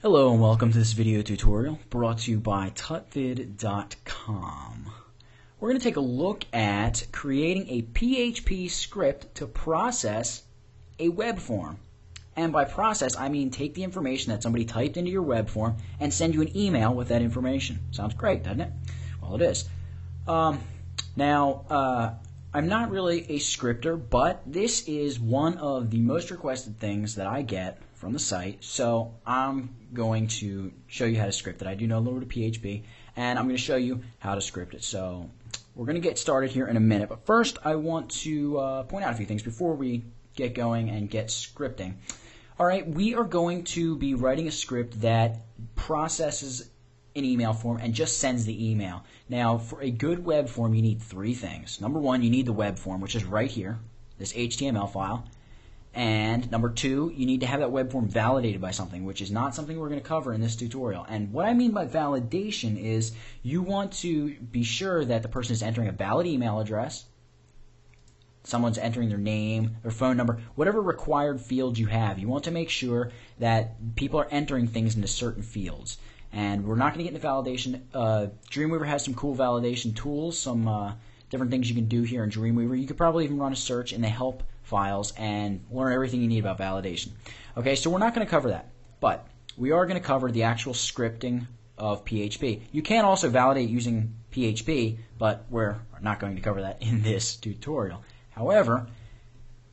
Hello and welcome to this video tutorial brought to you by tutvid.com. We're going to take a look at creating a PHP script to process a web form. And by process, I mean take the information that somebody typed into your web form and send you an email with that information. Sounds great, doesn't it? Well, it is. I'm not really a scripter, but this is one of the most requested things that I get from the site, so I'm going to show you how to script it. I do know a little bit of PHP, and I'm going to show you how to script it. So we're going to get started here in a minute, but first I want to point out a few things before we get going and get scripting. Alright, we are going to be writing a script that processes an email form and just sends the email. Now, for a good web form, you need three things. Number one, you need the web form, which is right here, this HTML file. And number two, you need to have that web form validated by something, which is not something we're going to cover in this tutorial. And what I mean by validation is you want to be sure that the person is entering a valid email address, someone's entering their name, their phone number, whatever required fields you have. You want to make sure that people are entering things into certain fields. And we're not going to get into validation. Dreamweaver has some cool validation tools, some different things you can do here in Dreamweaver. You could probably even run a search in the help files and learn everything you need about validation. Okay, so we're not going to cover that, but we are going to cover the actual scripting of PHP. You can also validate using PHP, but we're not going to cover that in this tutorial. However,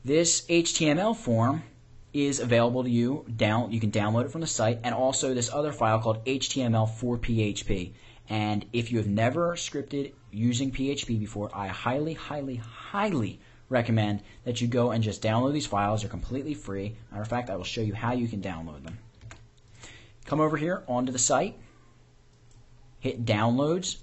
this HTML form is available to you. You can download it from the site, and also this other file called HTML for PHP. And if you have never scripted using PHP before, I highly, highly, highly recommend that you go and just download these files. They're completely free. Matter of fact, I will show you how you can download them. Come over here onto the site, hit Downloads,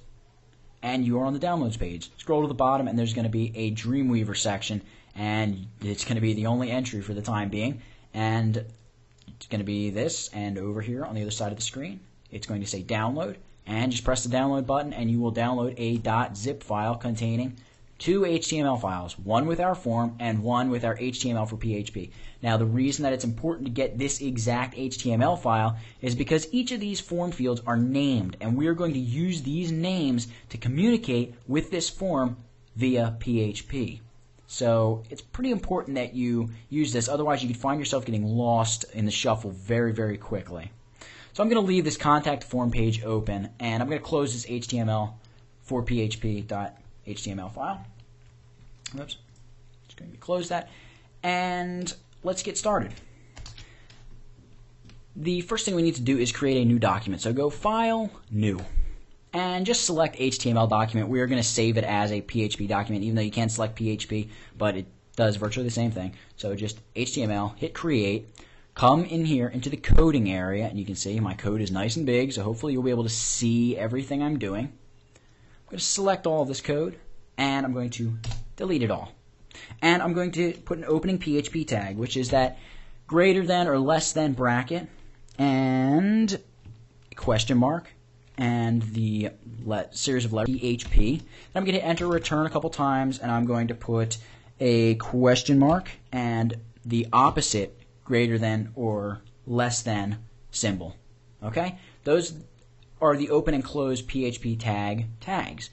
and you are on the Downloads page. Scroll to the bottom, and there's going to be a Dreamweaver section, and it's going to be the only entry for the time being. And it's going to be this, and over here on the other side of the screen, it's going to say Download, and just press the Download button, and you will download a .zip file containing two HTML files, one with our form and one with our HTML for PHP. Now, the reason that it's important to get this exact HTML file is because each of these form fields are named, and we are going to use these names to communicate with this form via PHP. So it's pretty important that you use this, otherwise you could find yourself getting lost in the shuffle very, very quickly. So I'm going to leave this contact form page open, and I'm going to close this HTML for PHP.html file. Oops. Just going to close that, and let's get started. The first thing we need to do is create a new document. So go File, New, and just select HTML document. We are going to save it as a PHP document, even though you can select PHP, but it does virtually the same thing. So just HTML, hit Create, come in here into the coding area, and you can see my code is nice and big, so hopefully you'll be able to see everything I'm doing. I'm going to select all of this code, and I'm going to delete it all. And I'm going to put an opening PHP tag, which is that greater than or less than bracket, and a question mark, and the series of letters PHP. I'm going to hit enter return a couple times, and I'm going to put a question mark and the opposite greater than or less than symbol. Okay? Those are the open and close PHP tags.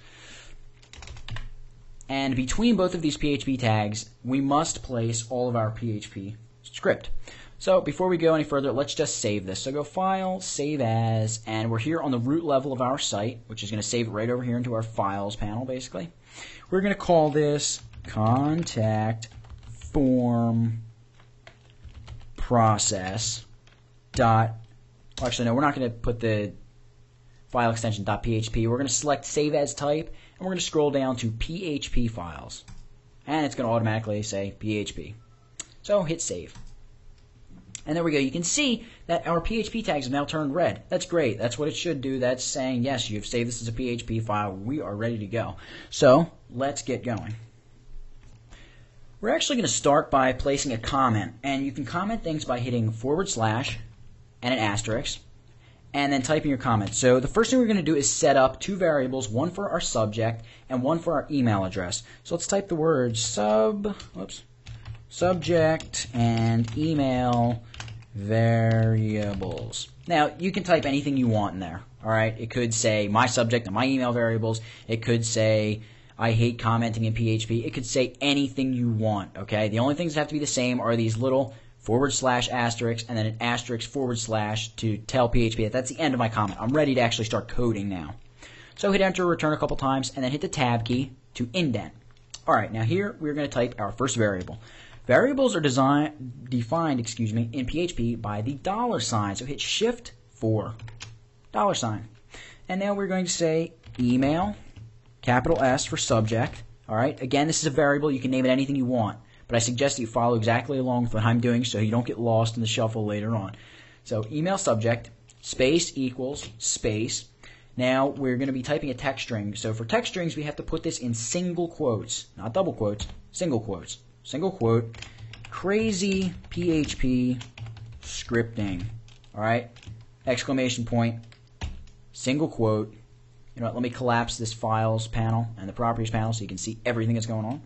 And between both of these PHP tags, we must place all of our PHP script. So before we go any further, let's just save this. So go File, Save As, and we're here on the root level of our site, which is going to save it right over here into our Files panel, basically. We're going to call this Contact Form Process actually, no, we're not going to put the file extension .php. We're going to select Save As Type, and we're going to scroll down to PHP files. And it's going to automatically say PHP. So hit Save. And there we go. You can see that our PHP tags have now turned red. That's great. That's what it should do. That's saying, yes, you've saved this as a PHP file. We are ready to go. So let's get going. We're actually going to start by placing a comment. And you can comment things by hitting / and an asterisk, and then typing your comment. So the first thing we're going to do is set up two variables, one for our subject and one for our email address. So let's type the word subject and email variables. Now, you can type anything you want in there, all right? It could say my subject and my email variables. It could say I hate commenting in PHP. It could say anything you want, okay? The only things that have to be the same are these little / asterisk and then an asterisk / to tell PHP that that's the end of my comment. I'm ready to actually start coding now. So hit enter, return a couple times, and then hit the tab key to indent. All right, now here we're going to type our first variable. Variables are defined in PHP by the $. So hit Shift 4, $. And now we're going to say email, capital S for subject. All right, again, this is a variable. You can name it anything you want, but I suggest that you follow exactly along with what I'm doing so you don't get lost in the shuffle later on. So email subject, space equals space. Now we're going to be typing a text string. So for text strings, we have to put this in single quotes, not double quotes, single quotes. Single quote, crazy PHP scripting. All right, exclamation point, single quote. You know what, let me collapse this files panel and the properties panel so you can see everything that's going on.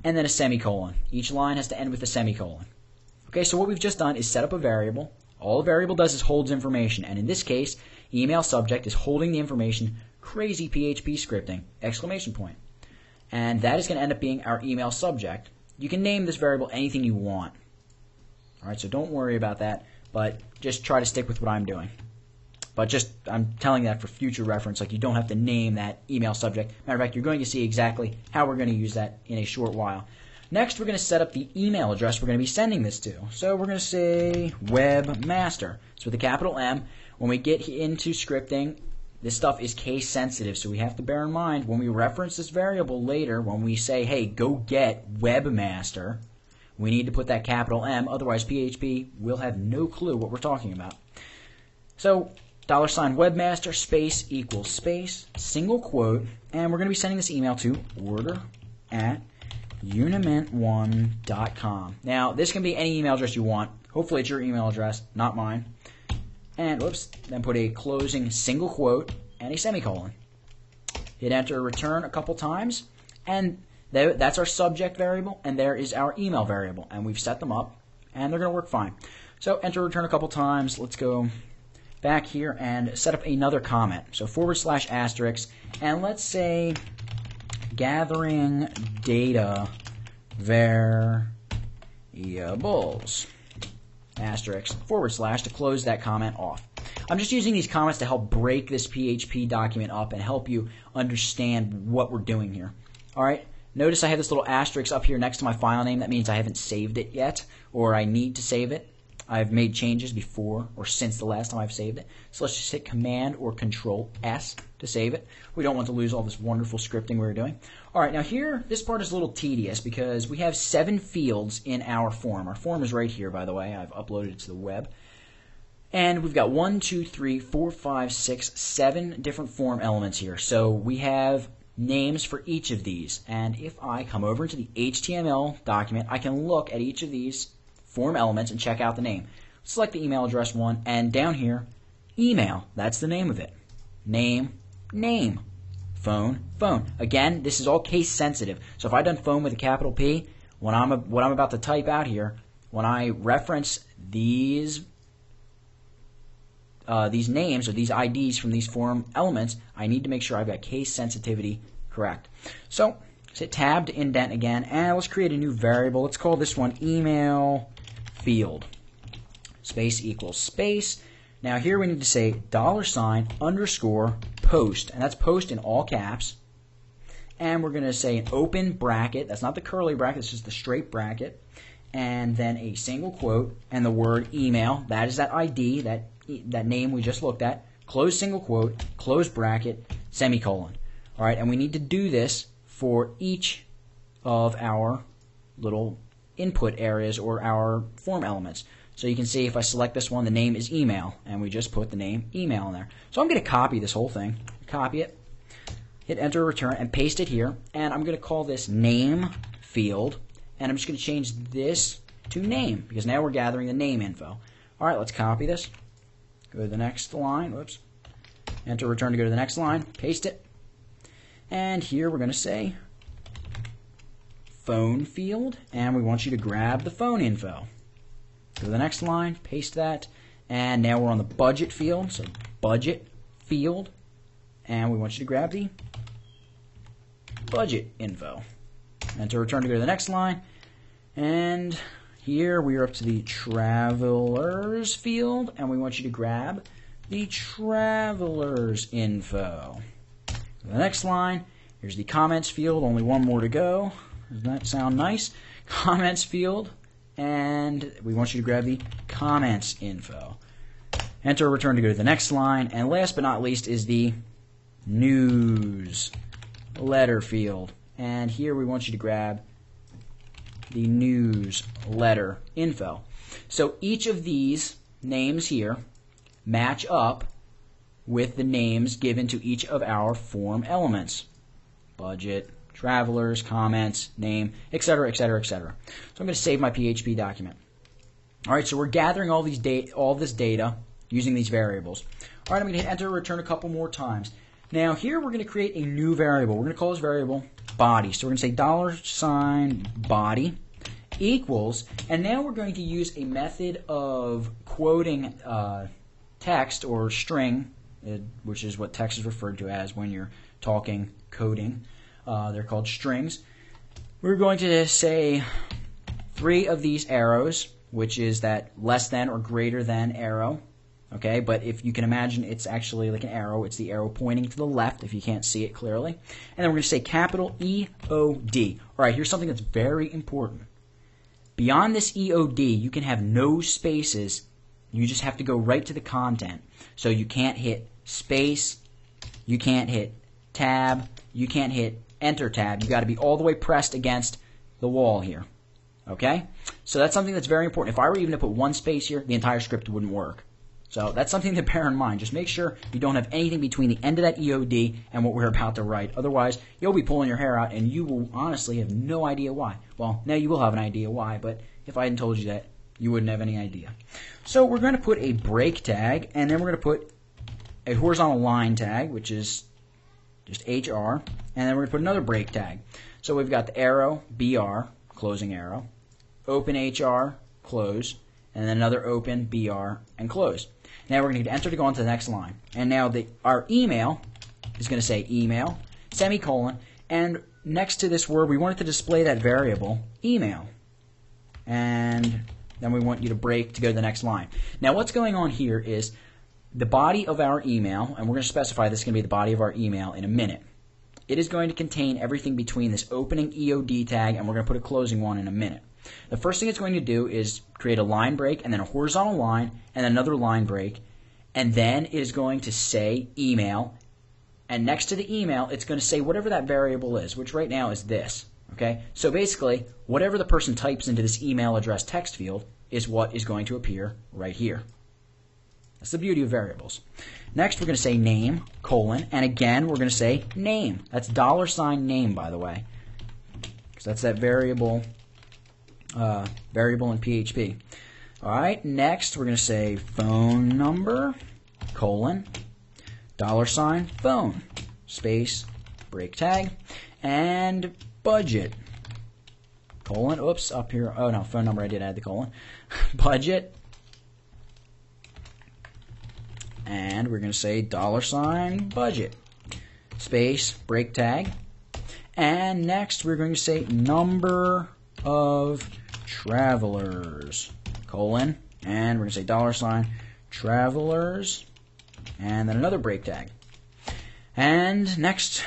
And then a semicolon. Each line has to end with a semicolon. Okay, so what we've just done is set up a variable. All a variable does is holds information, and in this case, email subject is holding the information crazy PHP scripting, exclamation point. And that is going to end up being our email subject. You can name this variable anything you want. All right, so don't worry about that, but just try to stick with what I'm doing. But just, I'm telling that for future reference, like you don't have to name that email subject. Matter of fact, you're going to see exactly how we're going to use that in a short while. Next, we're going to set up the email address we're going to be sending this to. So we're going to say webmaster. So with a capital M, when we get into scripting, this stuff is case sensitive, so we have to bear in mind when we reference this variable later, when we say, hey, go get webmaster, we need to put that capital M, otherwise PHP will have no clue what we're talking about. So $webmaster space equals space, single quote, and we're going to be sending this email to order@unimint1.com. Now, this can be any email address you want. Hopefully it's your email address, not mine. And whoops, then put a closing single quote and a semicolon. Hit enter, return a couple times, and that's our subject variable, and there is our email variable, and we've set them up, and they're going to work fine. So enter, return a couple times. Let's go back here and set up another comment. So / asterisk, and let's say gathering data variables. Asterisk / to close that comment off. I'm just using these comments to help break this PHP document up and help you understand what we're doing here. All right, notice I have this little asterisk up here next to my file name. That means I haven't saved it yet, or I need to save it. I've made changes before or since the last time I've saved it. So let's just hit Command or Control S to save it. We don't want to lose all this wonderful scripting we were doing. All right, now here, this part is a little tedious because we have 7 fields in our form. Our form is right here, by the way. I've uploaded it to the web. And we've got 1, 2, 3, 4, 5, 6, 7 different form elements here. So we have names for each of these. And if I come over to the HTML document, I can look at each of these form elements and check out the name. Select the email address one, and down here, email. That's the name of it. Name, name. Phone, phone. Again, this is all case sensitive. So if I've done phone with a capital P, what I'm about to type out here, when I reference these names or these IDs from these form elements, I need to make sure I've got case sensitivity correct. So let's hit tab to indent again, and let's create a new variable. Let's call this one email field. Space equals space. Now here we need to say $_post, and that's post in all caps. And we're going to say an open bracket. That's not the curly bracket, it's just the straight bracket. And then a single quote and the word email. That is that ID, that name we just looked at. Close single quote, close bracket, semicolon. All right, and we need to do this for each of our little input areas or our form elements. So you can see if I select this one, the name is email, and we just put the name email in there. So I'm going to copy this whole thing, copy it, hit enter, return, and paste it here. And I'm going to call this name field, and I'm just going to change this to name because now we're gathering the name info. All right, let's copy this. Go to the next line. Whoops. Enter, return to go to the next line. Paste it. And here we're going to say phone field, and we want you to grab the phone info. Go to the next line, paste that, and now we're on the budget field, so budget field, and we want you to grab the budget info. And to return to go to the next line, and here we are up to the travelers field, and we want you to grab the travelers info. The next line, here's the comments field, only one more to go. Does that sound nice? Comments field, and we want you to grab the comments info. Enter or return to go to the next line, and last but not least is the newsletter field. And here we want you to grab the newsletter info. So each of these names here match up with the names given to each of our form elements. Budget, travelers, comments, name, etc., etc., etc. So I'm going to save my PHP document. All right, so we're gathering all this data using these variables. All right, I'm going to hit enter and return a couple more times. Now here we're going to create a new variable. We're going to call this variable body. So we're going to say $body equals, and now we're going to use a method of quoting text or string, which is what text is referred to as when you're talking coding. They're called strings. We're going to say 3 of these arrows, which is that less than or greater than arrow. Okay, but if you can imagine, it's actually like an arrow. It's the arrow pointing to the left if you can't see it clearly. And then we're going to say capital EOD. All right, here's something that's very important. Beyond this EOD, you can have no spaces. You just have to go right to the content. So you can't hit space, you can't hit tab, you can't hit enter tab. You got to be all the way pressed against the wall here. Okay? So that's something that's very important. If I were even to put one space here, the entire script wouldn't work. So that's something to bear in mind. Just make sure you don't have anything between the end of that EOD and what we're about to write. Otherwise, you'll be pulling your hair out and you will honestly have no idea why. Well, now you will have an idea why, but if I hadn't told you that, you wouldn't have any idea. So we're going to put a break tag, and then we're going to put a horizontal line tag, which is just HR, and then we're going to put another break tag. So we've got the arrow, BR, closing arrow, open HR, close, and then another open, BR, and close. Now we're going to hit enter to go on to the next line. And now our email is going to say email, semicolon, and next to this word, we want it to display that variable, email. And then we want you to break to go to the next line. Now what's going on here is the body of our email, and we're going to specify this is going to be the body of our email in a minute. It is going to contain everything between this opening EOD tag, and we're going to put a closing one in a minute. The first thing it's going to do is create a line break, and then a horizontal line, and another line break, and then it is going to say email, and next to the email, it's going to say whatever that variable is, which right now is this. Okay, so basically, whatever the person types into this email address text field is what is going to appear right here. That's the beauty of variables. Next, we're going to say name, colon, and again, we're going to say name. That's $name, by the way, because that's that variable in PHP. All right, next, we're going to say phone number, colon, $phone, space, break tag, and budget, colon, oops, up here, oh no, phone number, I did add the colon, budget, and we're going to say $budget, space, break tag, and next we're going to say number of travelers, colon, and we're going to say $travelers, and then another break tag, and next,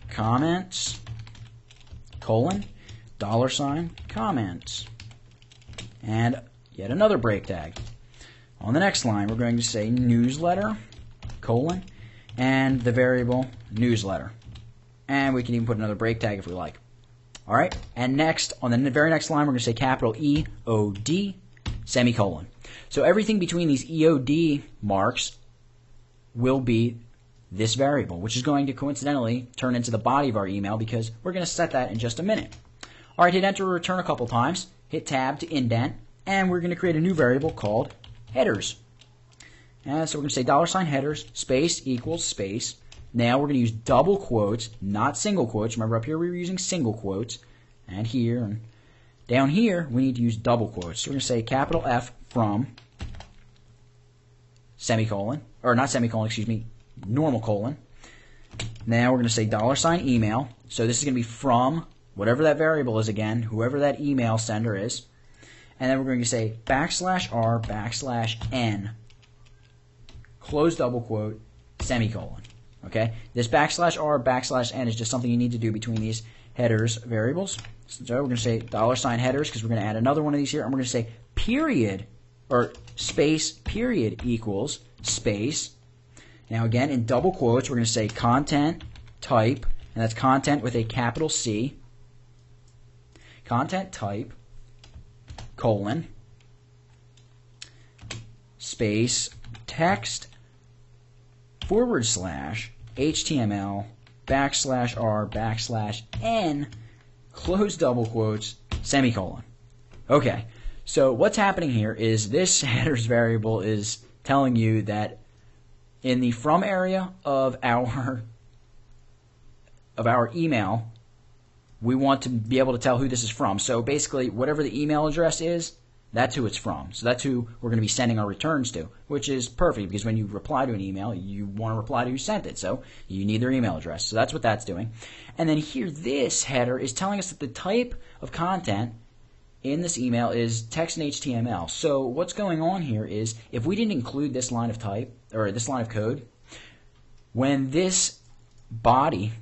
comments, colon, $comments, and yet another break tag. On the next line, we're going to say newsletter, colon, and the variable newsletter. And we can even put another break tag if we like. All right, and next, on the very next line, we're going to say capital EOD, semicolon. So everything between these EOD marks will be this variable, which is going to coincidentally turn into the body of our email because we're going to set that in just a minute. All right, hit enter or return a couple times, hit tab to indent, and we're going to create a new variable called headers. And so we're going to say $headers, space equals space. Now we're going to use double quotes, not single quotes. Remember up here we were using single quotes, and here and down here we need to use double quotes. So we're going to say capital F from semicolon, or not semicolon, excuse me, normal colon. Now we're going to say $email. So this is going to be from whatever that variable is again, whoever that email sender is. And then we're going to say \r\n, close double quote, semicolon. Okay? This \r\n is just something you need to do between these headers variables. So we're going to say $headers because we're going to add another one of these here. And we're going to say period, or space, period equals space. Now again, in double quotes, we're going to say content type, and that's content with a capital C. Content type, colon, space, text, /HTML, \r\n, close double quotes, semicolon. Okay, so what's happening here is this headers variable is telling you that in the from area of our email, we want to be able to tell who this is from. So basically, whatever the email address is, that's who it's from. So that's who we're going to be sending our returns to, which is perfect because when you reply to an email, you want to reply to who sent it. So you need their email address. So that's what that's doing. And then here, this header is telling us that the type of content in this email is text and HTML. So what's going on here is if we didn't include this line of type, or this line of code, when this body,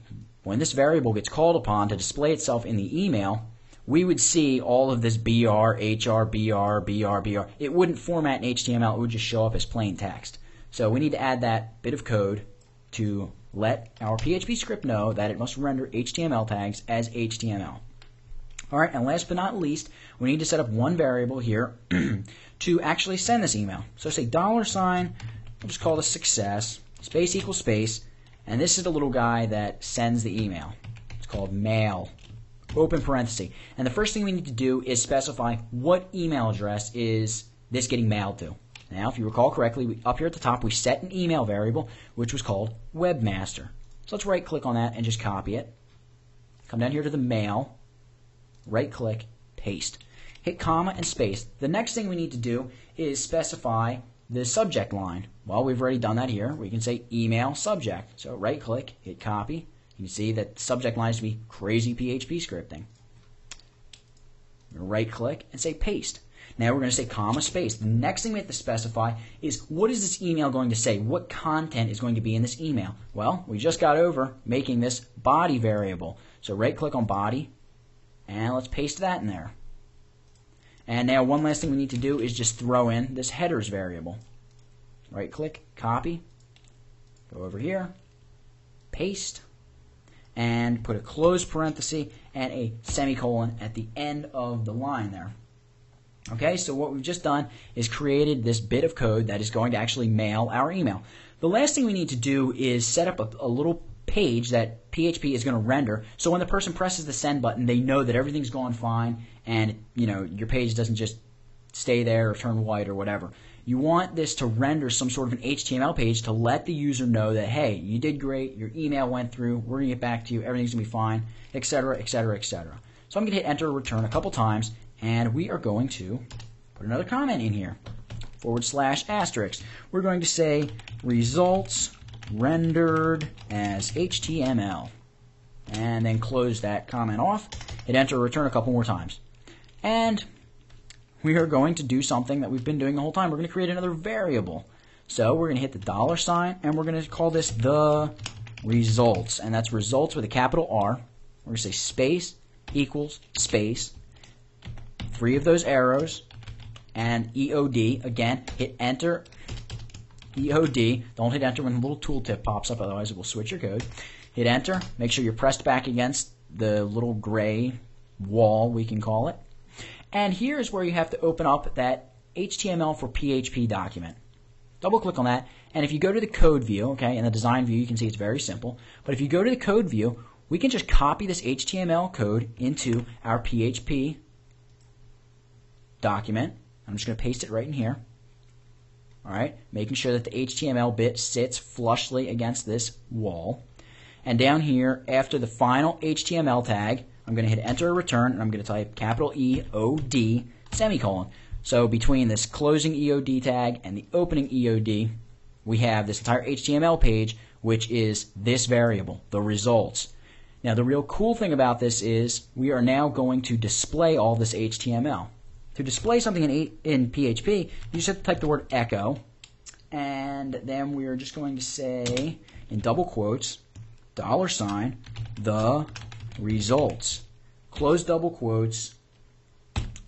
when this variable gets called upon to display itself in the email, we would see all of this BR, HR, BR, BR, BR. It wouldn't format in HTML. It would just show up as plain text. So we need to add that bit of code to let our PHP script know that it must render HTML tags as HTML. All right, and last but not least, we need to set up one variable here to actually send this email. So say $, we'll just call this success, space equals space, and this is the little guy that sends the email. It's called mail, open parenthesis. And the first thing we need to do is specify what email address is this getting mailed to. Now, if you recall correctly, up here at the top, we set an email variable, which was called webmaster. So let's right-click on that and just copy it. Come down here to the mail, right-click, paste. Hit comma and space. The next thing we need to do is specify the subject line. Well, we've already done that here. We can say email subject. So right-click, hit copy. You can see that the subject line is to be crazy PHP scripting. Right-click and say paste. Now we're going to say comma space. The next thing we have to specify is what is this email going to say? What content is going to be in this email? Well, we just got over making this body variable. So right-click on body, and let's paste that in there. And now one last thing we need to do is just throw in this headers variable. Right-click, copy, go over here, paste, and put a close parenthesis and a semicolon at the end of the line there. Okay, so what we've just done is created this bit of code that is going to actually mail our email. The last thing we need to do is set up a little page that PHP is going to render, so when the person presses the send button, they know that everything's going fine, and your page doesn't just stay there or turn white or whatever. You want this to render some sort of an HTML page to let the user know that, hey, you did great, your email went through, we're going to get back to you, everything's going to be fine, etc., etc., etc. So I'm going to hit enter or return a couple times, and we are going to put another comment in here, / asterisk. We're going to say results rendered as HTML, and then close that comment off, hit enter or return a couple more times. And we are going to do something that we've been doing the whole time. We're going to create another variable. So we're going to hit the $, and we're going to call this the results, and that's results with a capital R. We're going to say space equals space, 3 of those arrows, and EOD. Again, hit enter, EOD. Don't hit enter when the little tooltip pops up, otherwise it will switch your code. Hit enter. Make sure you're pressed back against the little gray wall, we can call it. And here's where you have to open up that HTML for PHP document. Double click on that, and if you go to the code view, okay, in the design view, you can see it's very simple. But if you go to the code view, we can just copy this HTML code into our PHP document. I'm just going to paste it right in here. All right, making sure that the HTML bit sits flushly against this wall. And down here, after the final HTML tag, I'm going to hit enter or return, and I'm going to type capital EOD, semicolon. So between this closing EOD tag and the opening EOD, we have this entire HTML page, which is this variable, the results. Now the real cool thing about this is we are now going to display all this HTML. To display something in PHP, you just have to type the word echo, and then we're just going to say in double quotes, $, the results, close double quotes,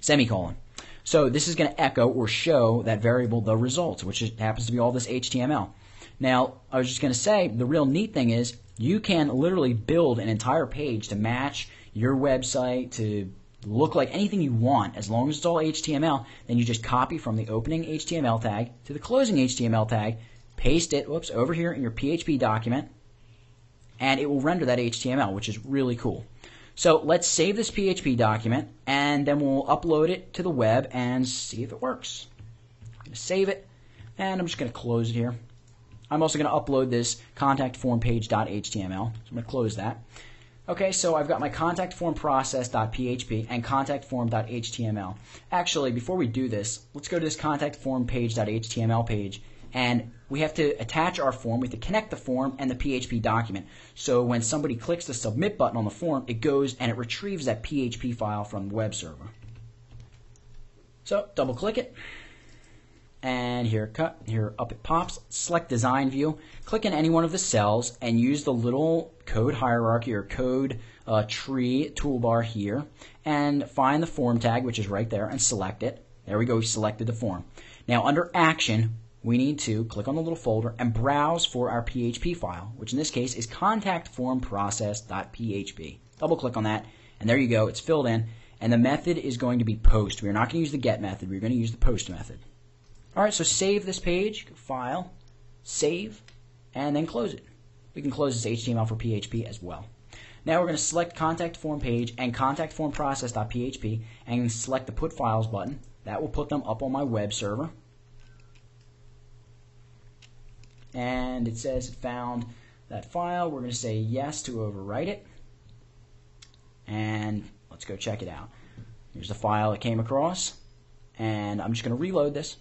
semicolon. So this is going to echo or show that variable, the results, which happens to be all this HTML. Now, I was just going to say, the real neat thing is you can literally build an entire page to match your website to look like anything you want. As long as it's all HTML, then you just copy from the opening HTML tag to the closing HTML tag, paste it, over here in your PHP document, and it will render that HTML, which is really cool. So let's save this PHP document, and then we'll upload it to the web and see if it works. I'm going to save it, and I'm just going to close it here. I'm also going to upload this contact form page.html, so I'm going to close that. Okay, so I've got my contact form process.php and contact form.html. Actually, before we do this, let's go to this contact form page.html page, and we have to attach our form. We have to connect the form and the PHP document. So when somebody clicks the submit button on the form, it goes and it retrieves that PHP file from the web server. So double click it, and here up it pops. Select design view, click in any one of the cells, and use the little code hierarchy or code tree toolbar here, and find the form tag, which is right there, and select it. There we go, we selected the form. Now under action, we need to click on the little folder and browse for our PHP file, which in this case is contactformprocess.php. Double click on that, and there you go, it's filled in, and the method is going to be post. We're not going to use the get method, we're going to use the post method. Alright, so save this page, file, save, and then close it. We can close this HTML for PHP as well. Now we're going to select contact form page and contact form process.php and select the put files button. That will put them up on my web server. And it says it found that file. We're going to say yes to overwrite it. And let's go check it out. Here's the file it came across. And I'm just going to reload this.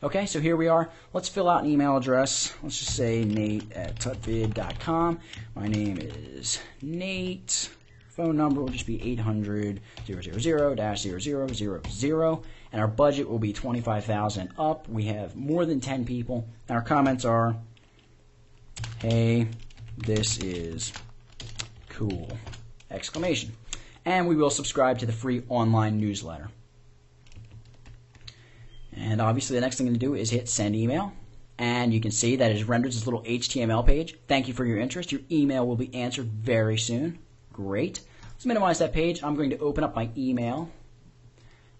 Okay, so here we are. Let's fill out an email address. Let's just say nate@tutvid.com. My name is Nate. Phone number will just be 800-000-0000. And our budget will be $25,000 up. We have more than 10 people. And our comments are, hey, this is cool! Exclamation. And we will subscribe to the free online newsletter. And obviously the next thing to do is hit send email. And you can see that it has rendered this little HTML page. Thank you for your interest. Your email will be answered very soon. Great. Let's minimize that page. I'm going to open up my email.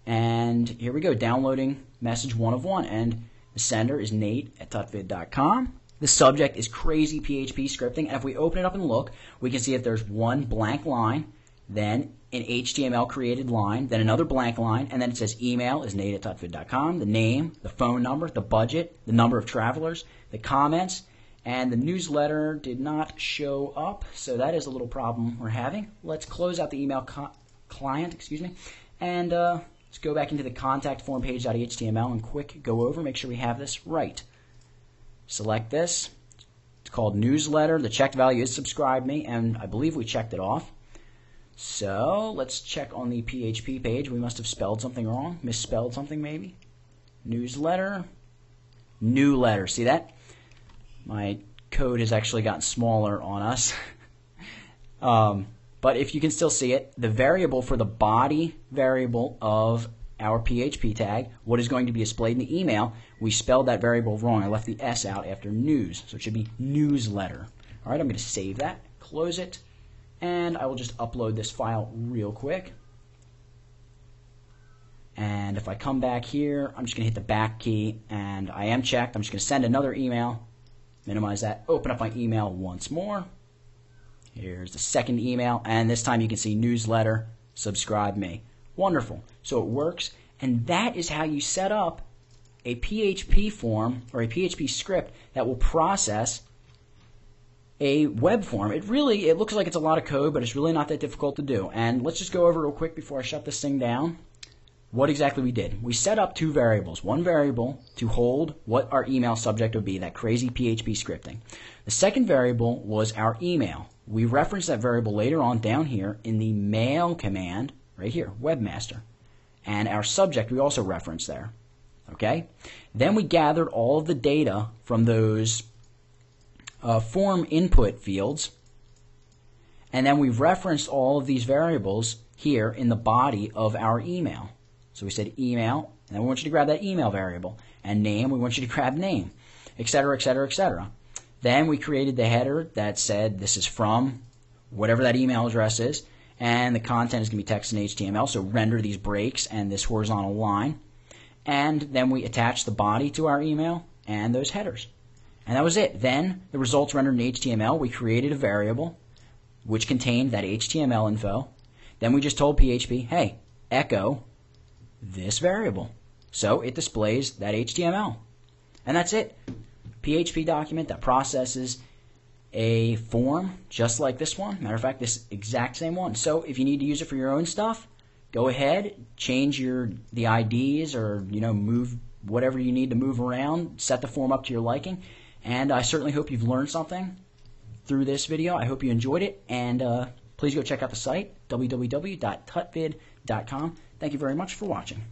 And here we go, downloading message 1 of 1. And the sender is nate@tutvid.com. The subject is crazy PHP scripting. And if we open it up and look, we can see if there's one blank line, then an HTML created line, then another blank line, and then it says email is nate@tutvid.com, the name, the phone number, the budget, the number of travelers, the comments, and the newsletter did not show up, so that is a little problem we're having. Let's close out the email client, and let's go back into the contact form page.html and quick go over, make sure we have this right. Select this. It's called newsletter. The checked value is subscribe me, and I believe we checked it off. So let's check on the PHP page. We must have spelled something wrong, misspelled something maybe. Newsletter, new letter. See that? My code has actually gotten smaller on us. But if you can still see it, the variable for the body variable of our PHP tag, what is going to be displayed in the email, we spelled that variable wrong. I left the S out after news, so it should be newsletter. All right, I'm going to save that, close it. And I will just upload this file real quick. And if I come back here, I'm just going to hit the back key, and I am checked. I'm just going to send another email, minimize that, open up my email once more. Here's the second email, and this time you can see newsletter, subscribe me. Wonderful. So it works, and that is how you set up a PHP form or a PHP script that will process a web form. It looks like it's a lot of code, but it's really not that difficult to do. And let's just go over real quick before I shut this thing down. what exactly we did. We set up two variables. One variable to hold what our email subject would be, that crazy PHP scripting. The second variable was our email. We referenced that variable later on down here in the mail command, right here, webmaster. And our subject we also referenced there. Okay? Then we gathered all of the data from those form input fields, and then we referenced all of these variables here in the body of our email. So we said email, and then we want you to grab that email variable, and name, we want you to grab name, etc., etc., etc. Then we created the header that said this is from whatever that email address is, and the content is going to be text and HTML, so render these breaks and this horizontal line. And then we attach the body to our email and those headers. And that was it. Then the results rendered in HTML, we created a variable which contained that HTML info. Then we just told PHP, hey, echo this variable. So it displays that HTML. And that's it. PHP document that processes a form just like this one. Matter of fact, this exact same one. So if you need to use it for your own stuff, go ahead, change the IDs or move whatever you need to move around, set the form up to your liking. And I certainly hope you've learned something through this video. I hope you enjoyed it, and please go check out the site, www.tutvid.com. Thank you very much for watching.